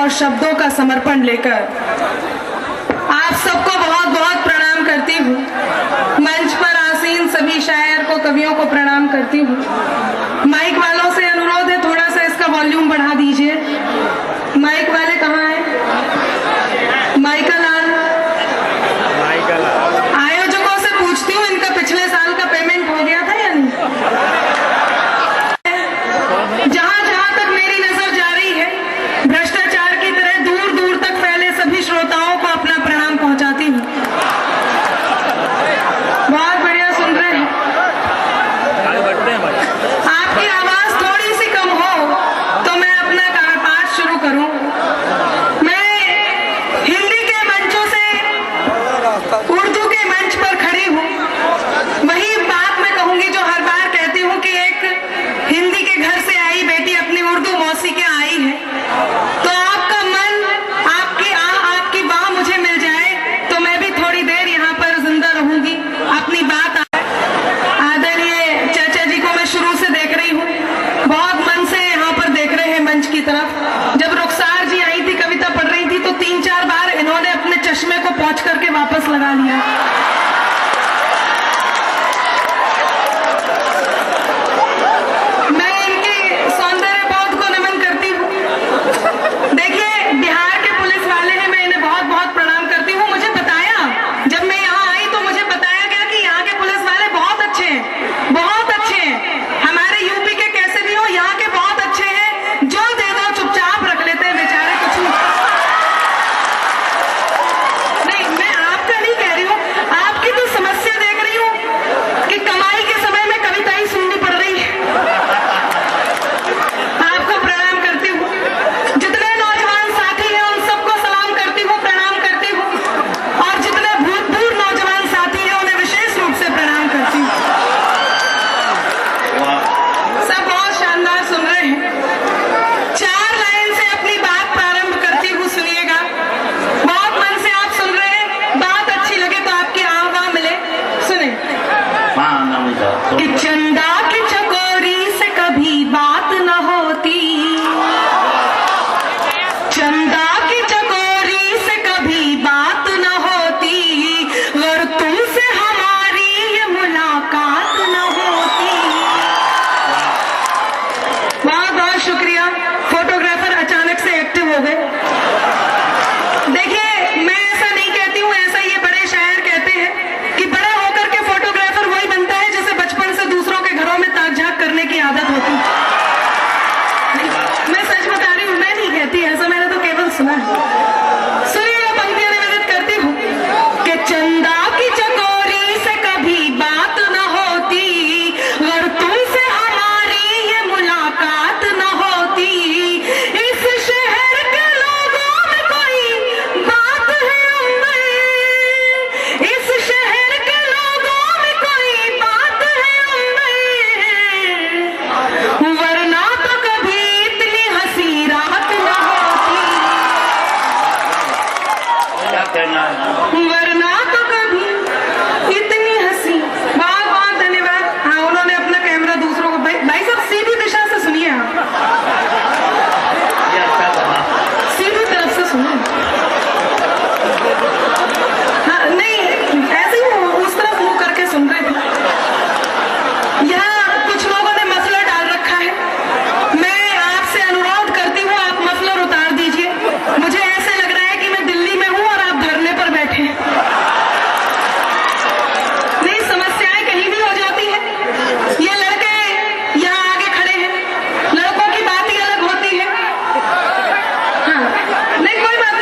और शब्दों का समर्पण लेकर आप सबको बहुत बहुत प्रणाम करती हूँ। मंच पर आसीन सभी शायर को, कवियों को प्रणाम करती हूँ। माइक वालों से अनुरोध है, थोड़ा सा इसका वॉल्यूम बढ़ा दीजिए। माइक वाले कहाँ हैं? माइका लाल। आयोजकों से पूछती हूँ, इनका पिछले साल का पेमेंट हो गया था या नहीं? जहां जहां तक मेरी नजर जा रही है, भ्रष्टाचार की तरह दूर दूर तक फैले सभी श्रोताओं को अपना प्रणाम पहुंचाती हूँ। बहुत बढ़िया सुन रहे हैं। आपकी आवाज थोड़ी सी कम हो तो मैं अपना पाठ शुरू करूं। मैं हिंदी के मंचों से उर्दू के मंच पर खड़ी हूँ। वही बात मैं कहूंगी जो हर बार कहती हूँ कि एक हिंदी के घर से आई बेटी अपनी उर्दू मौसी के आई है, तो आपका मन, आपकी बाह मुझे मिल जाए तो मैं भी थोड़ी देर यहाँ पर जिंदा रहूंगी। अपनी बात आदरणीय चाचा जी को मैं शुरू से देख रही हूँ, बहुत मन से यहाँ पर देख रहे हैं मंच की तरफ। जब रुखसार जी आई थी, कविता पढ़ रही थी, तो 3-4 बार इन्होंने अपने चश्मे को पोंछ करके वापस लगा लिया। कि चंदा की चकोरी से कभी बात न होती, चंदा की चकोरी से कभी बात न होती, और तुमसे हमारी ये मुलाकात न होती। बहुत बहुत शुक्रिया। फोटोग्राफर अचानक से एक्टिव हो गए। देखिए, मैं ऐसा नहीं कहती हूँ, ऐसा ये बड़े शायर कहते हैं कि बड़ा होकर के फोटोग्राफर वही बनता है जैसे बचपन से दूसरों के घरों में ताक झांक करने की आदत होती। मैं सच बता रही हूँ, मैं नहीं कहती ऐसा, मैंने तो केवल सुना है। सुनिए, पंक्तियां निवेदित करती हूँ कि चंदा की चकोरी से कभी बात न होती, और तुमसे हमारी ये मुलाकात न होती। इस शहर के लोगों में कोई बात है उम्र, इस शहर के लोगों में कोई बात है उम्र, वरना तो कभी इतनी हंसी रात न होती, वरना तो कभी इतनी हंसी। बहुत बहुत धन्यवाद। हाँ, उन्होंने अपना कैमरा दूसरों को, भाई साहब सीधी दिशा से सुनिए, आप सीधी तरफ से सुनिए। हाँ, नहीं ऐसे ही उस तरफ मुंह करके सुन रहे थे। यहाँ कुछ लोगों ने मफलर डाल रखा है, मैं आपसे अनुरोध करती हूँ आप मफलर उतार दीजिए। मुझे ऐसे लग रहा है कि मैं दिल्ली में हूँ और आप धरने पर बैठे हैं। नहीं, समस्याएं कहीं भी हो जाती है। ये लड़के यहाँ आगे खड़े हैं, लड़कों की बात ही अलग होती है। हाँ, नहीं कोई बात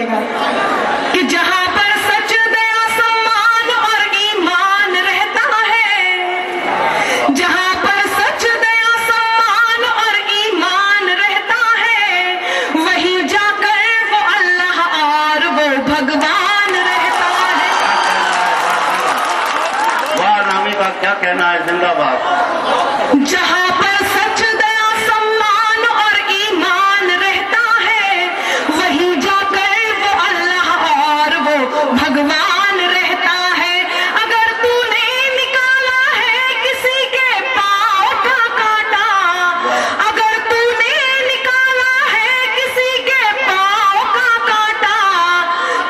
सुनिएगा कि जहां पर सच दया सम्मान और ईमान रहता है, जहां पर सच दया सम्मान और ईमान रहता है, वहीं जाकर वो अल्लाह और वो भगवान रहता है। वाह नामी का क्या कहना है, जिंदाबाद। जहां पर सच दया सम्मान और ईमान रहता है, वहीं जाकर वो अल्लाह और वो भगवान रहता है। अगर तूने निकाला है किसी के पाँव का कांटा, अगर तूने निकाला है किसी के पाँव का कांटा,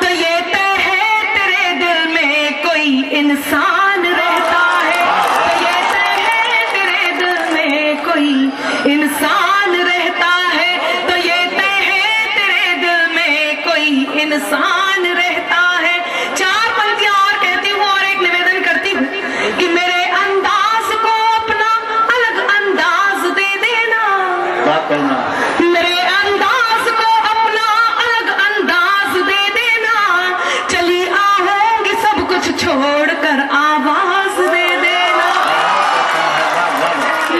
तो ये तय है तेरे दिल में कोई इंसान रहता है, तो ये तय है तेरे दिल में कोई इंसान रहता है, तो ये तय है तेरे दिल में कोई इंसान रहता है। चार पंक्तियां और कहती हूँ और एक निवेदन करती हूँ कि मेरे अंदाज को अपना अलग अंदाज दे देना, बात करना। मेरे अंदाज को अपना अलग अंदाज दे देना, चली आऊंगी सब कुछ छोड़कर आवाज दे देना,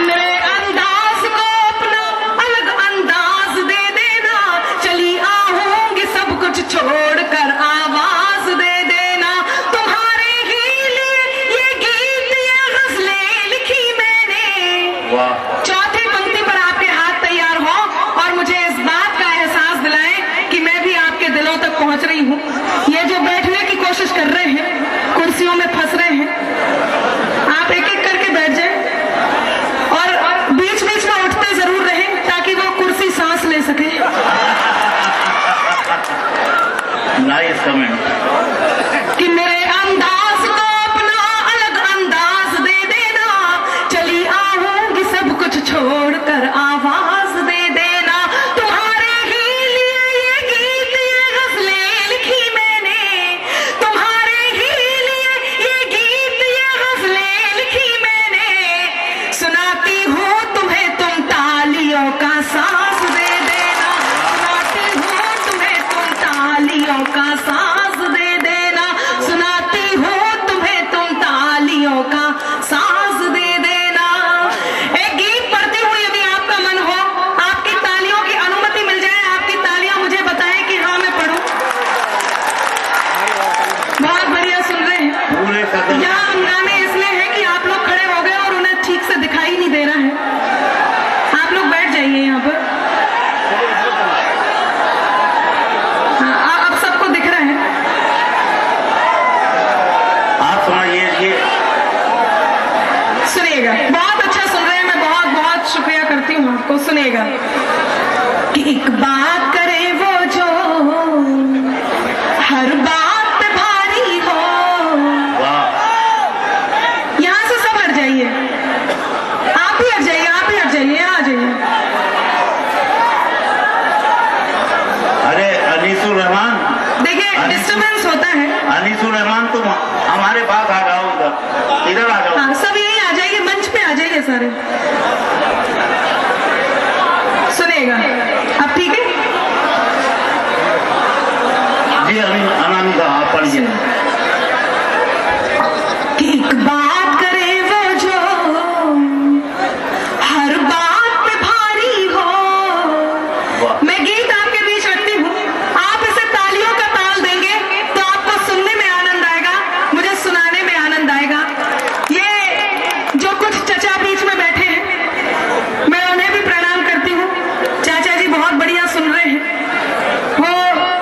मेरे अंदाज को अपना अलग अंदाज दे देना, चली आऊंगी सब कुछ छोड़कर आवाज दे देना। तुम्हारे ही लिए ये गीत ये गजलें लिखी मैंने। वाह चौथी पंक्ति पर आपके हाथ तैयार हो और मुझे इस बात का एहसास दिलाएं कि मैं भी आपके दिलों तक पहुंच रही हूं। ये जो बैठने की कोशिश कर रहे हैं, कुर्सियों में फंस रहे हैं, आप एक एक करके बैठ जाएं और बीच बीच में उठते जरूर रहें ताकि वो कुर्सी सांस ले सके। Nice comment. कि मेरे अंदाज को अपना अलग अंदाज दे देना, चली आऊंगी सब कुछ छोड़कर आवाज दे देना। तुम्हारे ही लिए ये गीत ये गजलें लिखी मैंने, तुम्हारे ही लिए ये गीत ये गजलें लिखी मैंने, सुनाती हूँ तुम्हें तुम तालियों का सांस दे देना, सुनाती हूँ तुम्हें तुम तालियों का सांस दे देना, सुनाती हूँ तुम्हें तुम तालियों का सांस दे देना। एक गीत पढ़ती हूँ, यदि आपका मन हो, आपकी तालियों की अनुमति मिल जाए, आपकी तालियां मुझे बताएं कि हाँ मैं पढ़ूं। बहुत बढ़िया, सुन रहे हैं। पूरे सदन यहाँ हंगामे इसलिए है कि आप लोग खड़े हो गए और उन्हें ठीक से दिखाई नहीं दे रहा है। आप लोग बैठ जाइए यहाँ पर। हाँ, अब सबको दिख रहा है। आप सुनाइए। सुनिएगा, बहुत अच्छा सुन रहे हैं, मैं बहुत बहुत शुक्रिया करती हूँ आपको। सुनिएगा कि एक बात करे वो जो हर बात पे भारी हो। वाह यहाँ से सब हट जाइए, आप भी हट जाइए, आप भी हट जाइए, यहाँ आ जाइए। अरे अनीसुर रहमान, देखिए डिस्टर्बेंस होता है। अनीसुर रहमान तुम हमारे पास आ जाओ, इधर आ जाओ। हाँ, सब यही आ जाइए, मंच पे आ जाइए सारे। सुनिएगा, अब ठीक है जी। अनामिका आप पढ़िए। कि एक बात करे वो जो हर बात पे भारी हो। वाह मैं गीत आपके बीच रखती हूँ, आप इसे तालियों का ताल देंगे तो आपको सुनने में आनंद आएगा, मुझे सुनाने में आनंद आएगा। ये जो कुछ चचा बीच में बैठे हैं, मैं उन्हें भी प्रणाम करती हूँ। चाचा जी बहुत बढ़िया सुन रहे हैं। वो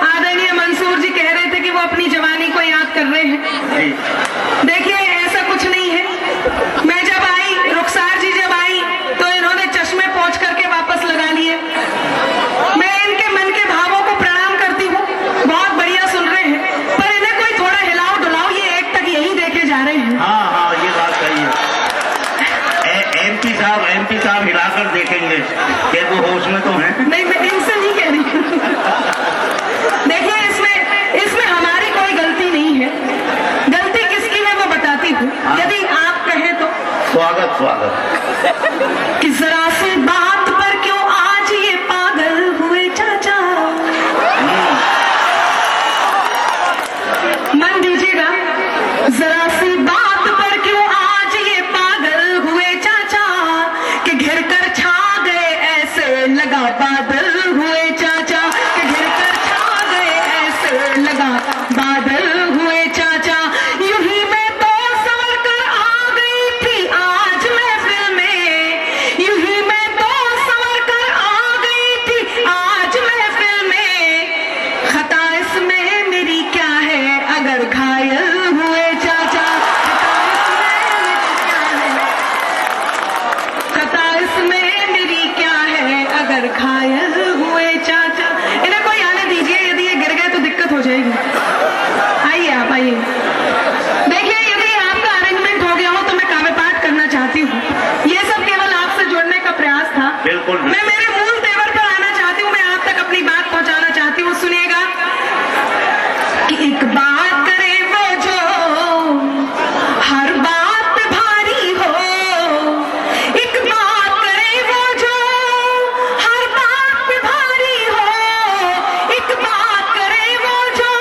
आदरणीय मंसूर जी कह रहे थे कि वो अपनी जवानी को याद कर रहे हैं। जी। देखिए ऐसा कुछ नहीं है। मैं जब आई, रुखसार जी जब आई, तो इन्होंने चश्मे पोंछ करके वापस लगा लिए। मैं इनके मन के भावों को प्रणाम करती हूँ, बहुत बढ़िया सुन रहे हैं, पर इन्हें कोई थोड़ा हिलाओ डुलाओ, ये एक तक यही देखे जा रहे हैं। हाँ हाँ, ये बात सही है। एमपी साहब हिलाकर देखेंगे कि वो होश में तो हैं। नहीं, मैं इनसे नहीं कह रही। देखिए इसमें हमारी कोई गलती नहीं है। गलती किस का बादल हुए चाचा। यूं ही मैं तो संवर कर आ गई थी आज महफिल में, यूं ही मैं तो संवर कर आ गई थी आज महफिल में। खता इसमें मेरी क्या है अगर घायल हुए चाचा, खता इसमें मेरी क्या है अगर घायल हुए चाचा। इन्हें कोई आने दीजिए, यदि ये गिर गए तो दिक्कत हो जाएगी। आइए आप आइए। देखिए यदि आपका अरेंजमेंट हो गया हो तो मैं काव्य पाठ करना चाहती हूँ। ये सब केवल आपसे जोड़ने का प्रयास था। बिल्कुल। मैं मेरे मूल तेवर पर आना चाहती हूँ, मैं आप तक अपनी बात पहुंचाना चाहती हूँ। सुनिएगा कि एक बात करे वो जो हर बात पे भारी हो, एक बात करे वो जो हर बात पे भारी हो, एक बात करे वो जो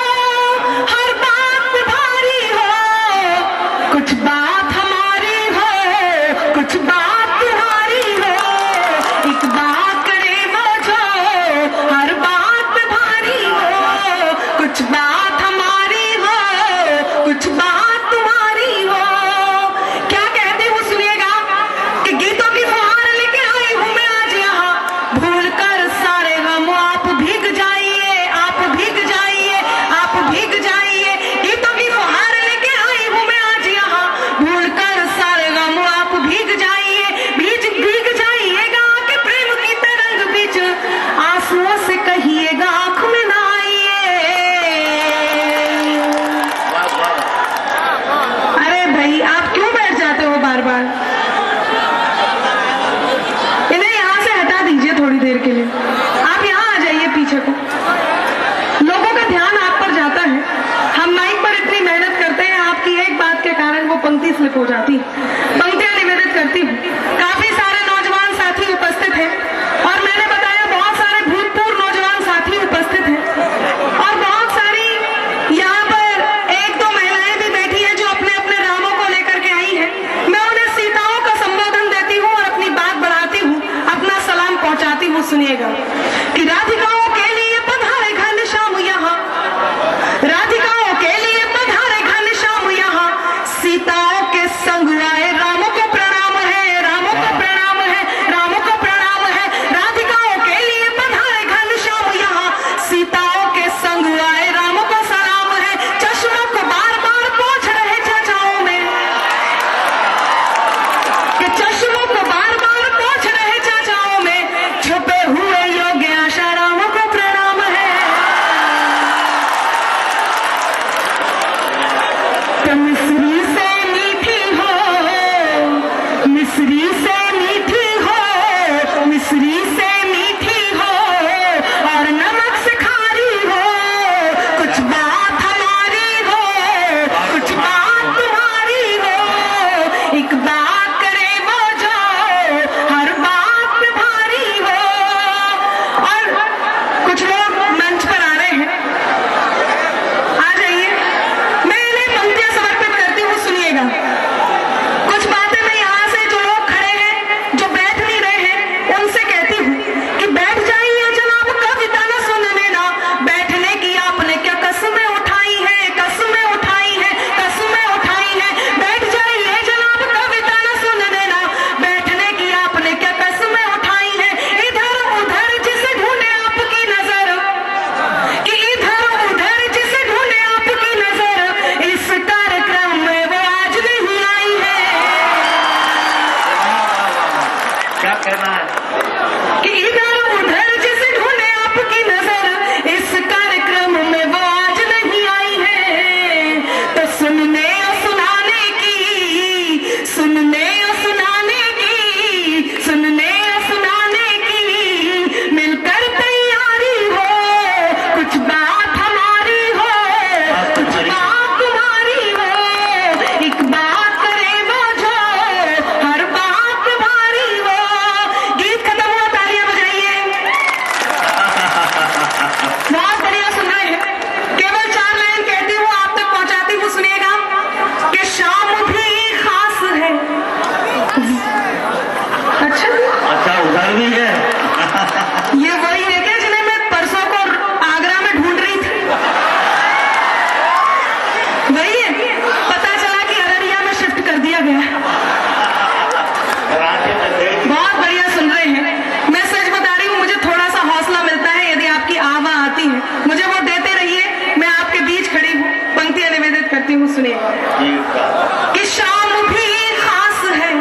हूँ, सुनिए। ठीक है। कि शाम भी खास है,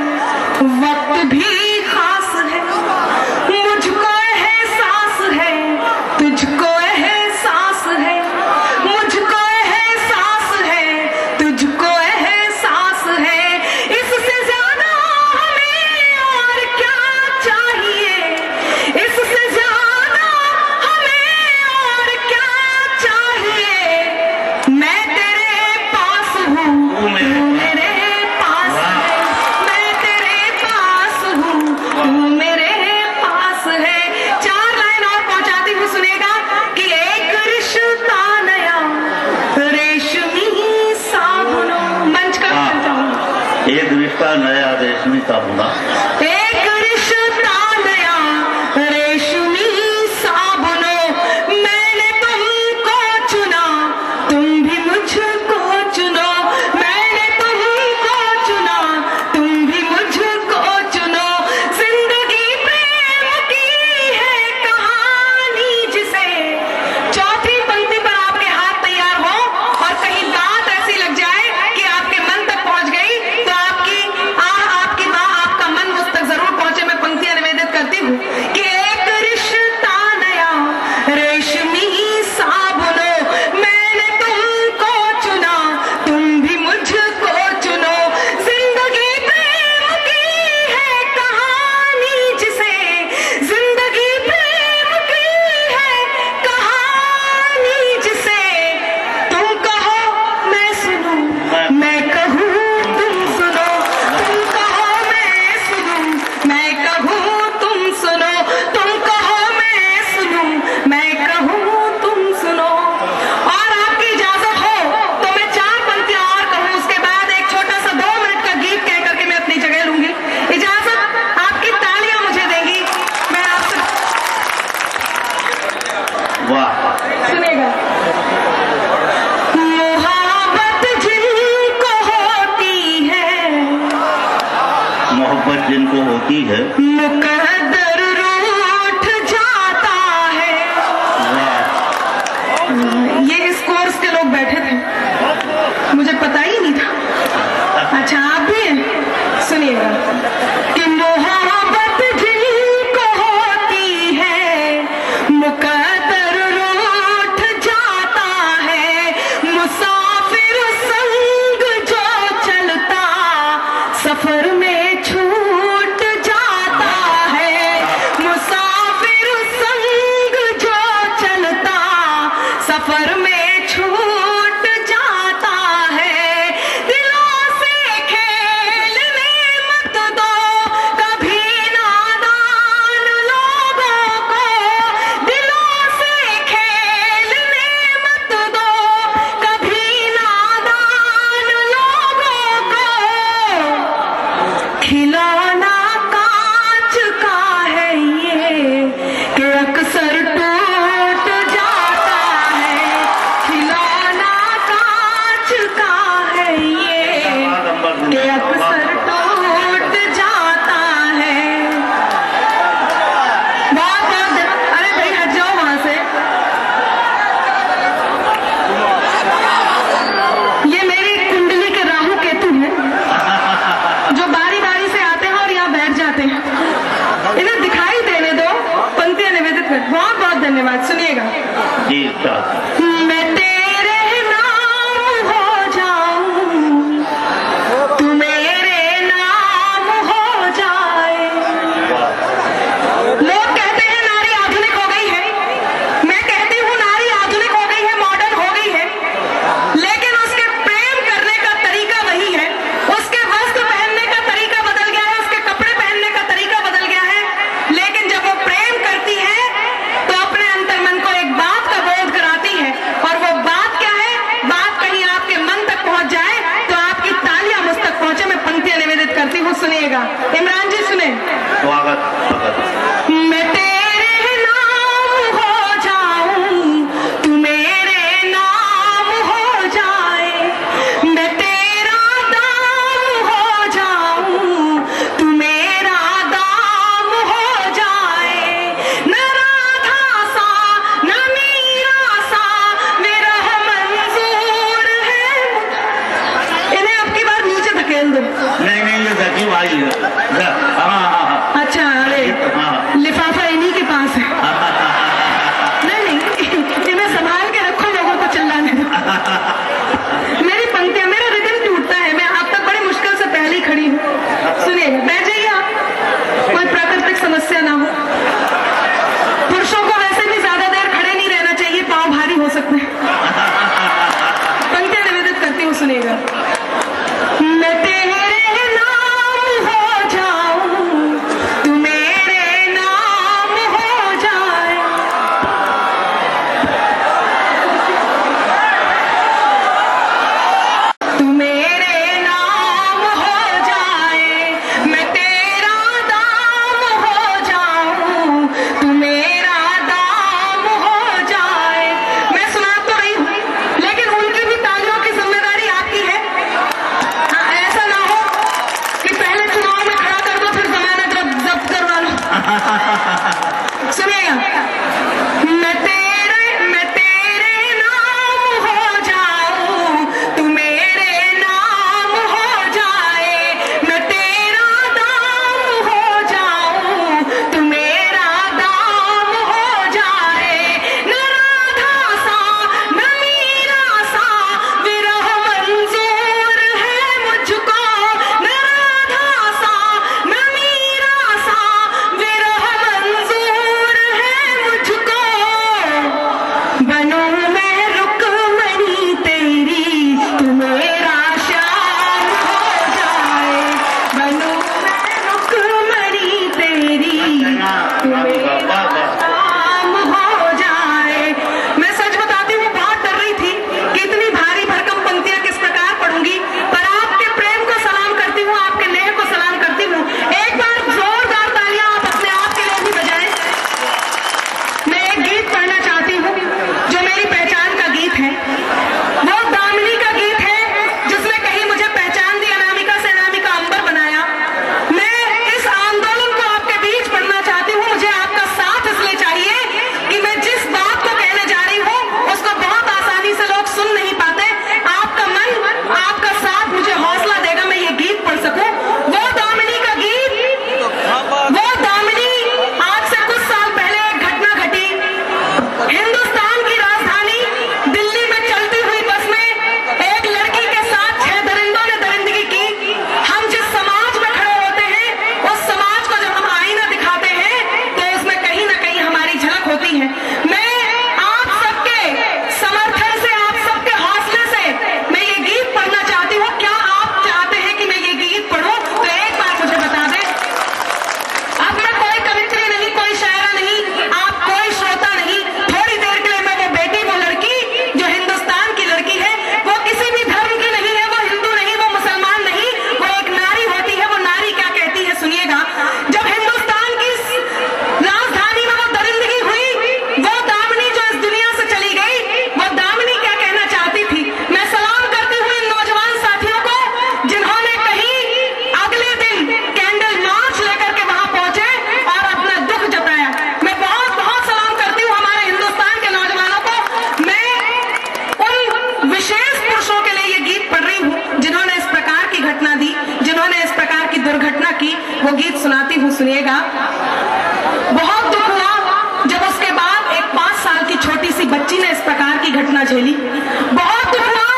वक्त भी खास है, मुझको एहसास है, तुझको एहसास है, मुझको एहसास है, तुझको एहसास है, इससे ज्यादा हमें और क्या चाहिए, इससे ज्यादा हमें और क्या चाहिए, मैं तेरे पास हूँ, तू मेरे पास है, मैं तेरे पास हूँ, तू मेरे पास है। 4 लाइन और पहुंचाती हूँ, सुनेगा। कि एक रिश्ता नया रेशमी साबुनों, मंच का पहुंचाऊं। एक रिश्ता नया रेशमी का होना, एक रिश्ता नया रेशमी साबुनों, मैंने तुमको चुना, तुम भी मुझको चुनो, मैंने तुमको चुना, तुम भी मुझको चुनो, जिंदगी प्रेम की है कहानी जिसे। चौथी पंक्ति पर आपके हाथ तैयार हो और कहीं बात ऐसी लग जाए कि आपके मन तक पहुंच गई, तो आपका मन मुझ तक जरूर पहुंचे। मैं पंक्तियां निवेदित करती हूँ कि एक रिश्ता नया रेशमी साबुनों, मैंने तुमको चुना, तुम भी मुझको चुनो, जिंदगी प्रेम की है कहानी जिसे, जिंदगी प्रेम की है कहानी जिसे, तुम कहो मैं सुनूं, मैं कहूँ तुम सुनो, तुम कहो मैं सुनूं, मैं कहूँ तुम सुनो, तुम कहो मैं सुनूं, मैं कहूँ तुम सुनो। और आपकी इजाजत हो तो मैं 4 पंक्तियां और कहूँ, उसके बाद एक छोटा सा 2 मिनट का गीत कह करके मैं अपनी जगह लूंगी। इजाजत, आपकी तालियां मुझे देंगी। मैं आपसे वाह, सुनेगा। मोहब्बत जिनको होती है, मोहब्बत जिनको होती है, मुकद्दर रूठ जाता है। वाह, ये इस कोर्स के लोग बैठे थे, मुझे पता ही नहीं था। अच्छा, आप भी हैं? सुनिएगा। कि मोहब्बत जिनको होती है, मुकद्दर रूठ जाता है, मुसाफिर संग जो चलता सफर में छूट जाता है, मुसाफिर संग जो चलता सफर में छूट जाता है, दिलों से खेलने मत दो कभी नादान लोगों को, दिलों से खेलने मत दो कभी नादान लोगों को, खिलौना कांच का है ये कि अक्सर टूट जाता है, खिलौना कांच का है ये कि अक्सर टूट जाता है। अरे भाई हट जाओ वहां से। ये मेरी कुंडली के राहु केतु हैं, जो बारी बारी से आते हैं और यहाँ बैठ जाते हैं। इन्हें दिखाई देने दो, पंक्तियां निवेदित कर। बहुत बहुत धन्यवाद। सुनिएगा। ठीक है। मैं तेरे नाम हो जाऊं, तू मेरे नाम हो जाए। लोग कहते हैं नारी आधुनिक हो गई है, मैं कहती हूँ नारी आधुनिक हो गई है, मॉडर्न हो गई है, लेकिन उसके प्रेम करने का तरीका वही है, उसके वस्त्र पहनने का तरीका बदल गया है, उसके कपड़े पहनने का तरीका बदल गया है, लेकिन जब वो प्रेम करती है तो अपने अंतर्मन को एक बात का बोध कराती है, और वो बात क्या है? बात कहीं आपके मन तक पहुंच जाए तो आपकी तालियां मुझ तक पहुंचे। मैं पंक्तियां निवेदित करती हूँ, सुनिएगा। इमरान जी सुने। स्वागत, स्वागत। मैं तेरे नाम हो जाऊं, तू मेरे नाम हो जाए, मैं तेरा दाम हो जाऊं, तू मेरा दाम हो जाए, न राधा सा न मीरा सा मेरा मंजूर है, सुनिएगा। मैं तेरे नाम हो जाऊं, तू मेरे नाम हो जाए। तू मेरे नाम हो जाए, मैं तेरा दाम हो जाऊं, तू मेरा दाम हो जाए। मैं सुना तो रही हूँ, लेकिन उनकी भी तालियों की जिम्मेदारी आपकी है। हाँ, ऐसा ना हो कि पहले चुनाव में खड़ा कर दो, फिर जमानत जब्त करवा लो। सुनिएगा। मैं तेरे नाम हो जाऊं, तू मेरे नाम हो जाए। मैं तेरा दाम हो जाऊं, तू मेरा दाम हो जाए। न राधा सा न मीरा सा विरह मंजूर है मुझको। न राधा सा न मीरा सा विरह मंजूर है मुझको। बनूं मैं रुकमणी तेरी, तू मेरा श्याम हो जाए। बनूं मैं रुकमणी तेरी, तू मेरा श्याम हो जाए। मैं सच बताती हूँ, बहुत डर रही थी कि इतनी भारी भरकम पंक्तियां किस प्रकार पढ़ूंगी, पर आपके प्रेम को सलाम करती हूँ, आपके नेह को सलाम करती हूँ। एक बार जोरदार तालियां आप अपने आप के लिए भी बजाएं। मैं एक गीत पढ़ना चाहती हूँ जो मेरी पहचान का गीत है। वो दामिनी का गीत है जिसने कहीं मुझे पहचान दी, अनामिका से अनामिका अंबर बनाया। मैं इस आंदोलन को आपके बीच पढ़ना चाहती हूँ। मुझे आपका साथ इसलिए चाहिए कि मैं जिस बात को कहने जा रही हूँ उसको बहुत आसानी से लोग सुन नहीं पाते। आपका मन, आपका साथ मुझे हौसला देगा मैं ये गीत पढ़ सकूं। वो दामिनी का गीत, वो दामिनी। आज से कुछ साल पहले एक घटना घटी। हिंदुस्तान की राजधानी दिल्ली में चलती हुई बस में एक लड़की के साथ 6 दरिंदों ने दरिंदगी की। हम जिस समाज में खड़े होते हैं उस समाज को जब हम आईना दिखाते हैं तो उसमें कहीं ना कहीं हमारी झलक होती है। मैं आप सबके समर्थन से, आप सबके हौसले से मैं ये गीत पढ़ना चाहती हूँ। क्या आप चाहते हैं कि मैं ये गीत पढ़ूं? तो एक बार मुझे बता दें। अब मैं कोई कवित्री नहीं, कोई शायरा नहीं, आप कोई श्रोता नहीं। थोड़ी देर के लिए मैं वो बेटी, वो लड़की जो हिंदुस्तान की लड़की है, वो किसी भी धर्म की नहीं है, वो हिंदू नहीं, वो मुसलमान नहीं, वो एक नारी होती है। वो नारी क्या कहती है सुनिएगा। जब हिंदुस्तान की राजधानी में वो दरिंदगी हुई, वो दामिनी जो इस दुनिया से चली गई, वो दामिनी क्या कहना चाहती थी। मैं सलाम करती हूँ इन नौजवान साथियों को जिन्होंने कहीं अगले दिन कैंडल मार्च लेकर के वहां पहुंचे और अपना दुख जताया। मैं बहुत बहुत सलाम करती हूँ हमारे हिंदुस्तान के नौजवानों को। मैं उन विशेष पुरुषों के लिए ये गीत पढ़ रही हूँ जिन्होंने इस प्रकार की घटना दी, जिन्होंने इस प्रकार की दुर्घटना की। वो गीत सुनाती हूँ, सुनिएगा। बहुत दुख हुआ जब उसके बाद एक 5 साल की छोटी सी बच्ची ने इस प्रकार की घटना झेली। बहुत दुख हुआ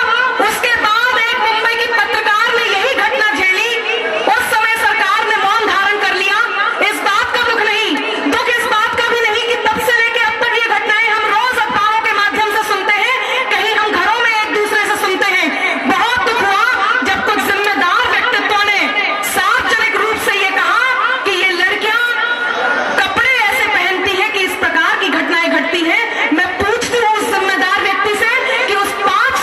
उसके बाद एक मुंबई की पत्रकार ने यही घटना झेली। उस समय सरकार ने मौन धारण कर लिया। इस बात का दुख नहीं, दुख इस बात का भी नहीं कि तब से लेके अब तक ये घटनाएं हम रोज अखबारों के माध्यम से सुनते हैं, कहीं हम घरों में एक दूसरे से सुनते हैं। बहुत दुख हुआ जब कुछ जिम्मेदार व्यक्तित्वों ने सार्वजनिक रूप से ये कहा कि ये लड़कियां कपड़े ऐसे पहनती हैं कि इस प्रकार की घटनाएं घटती हैं। मैं पूछती हूँ उस जिम्मेदार व्यक्ति से कि उस 5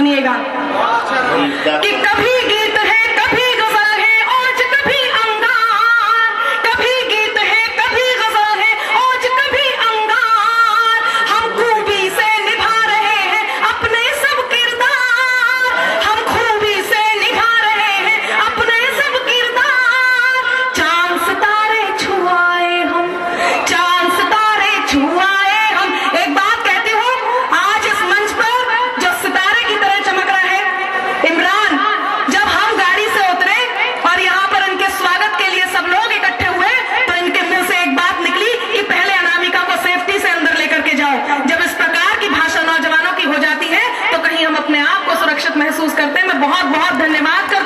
सुनिएगा कि कभी गीत है कभी गजल है आज कभी अंगार, कभी गीत है कभी गजल है आज कभी अंगार। हम खूबी से निभा रहे हैं अपने सब किरदार, हम खूबी से निभा रहे हैं अपने सब किरदार। चांद सितारे छुआए हम, चांद सितारे छुआए हम। एक बात कहती हूँ, आज इस मंच पर जो सितारे की तरह चमक रहा है इमरान, जब हम गाड़ी से उतरे और यहाँ पर इनके स्वागत के लिए सब लोग इकट्ठे हुए तो इनके मुंह से एक बात निकली कि पहले अनामिका को सेफ्टी से अंदर लेकर के जाओ। जब इस प्रकार की भाषा नौजवानों की हो जाती है तो कहीं हम अपने आप को सुरक्षित महसूस करते हैं। मैं बहुत बहुत धन्यवाद कर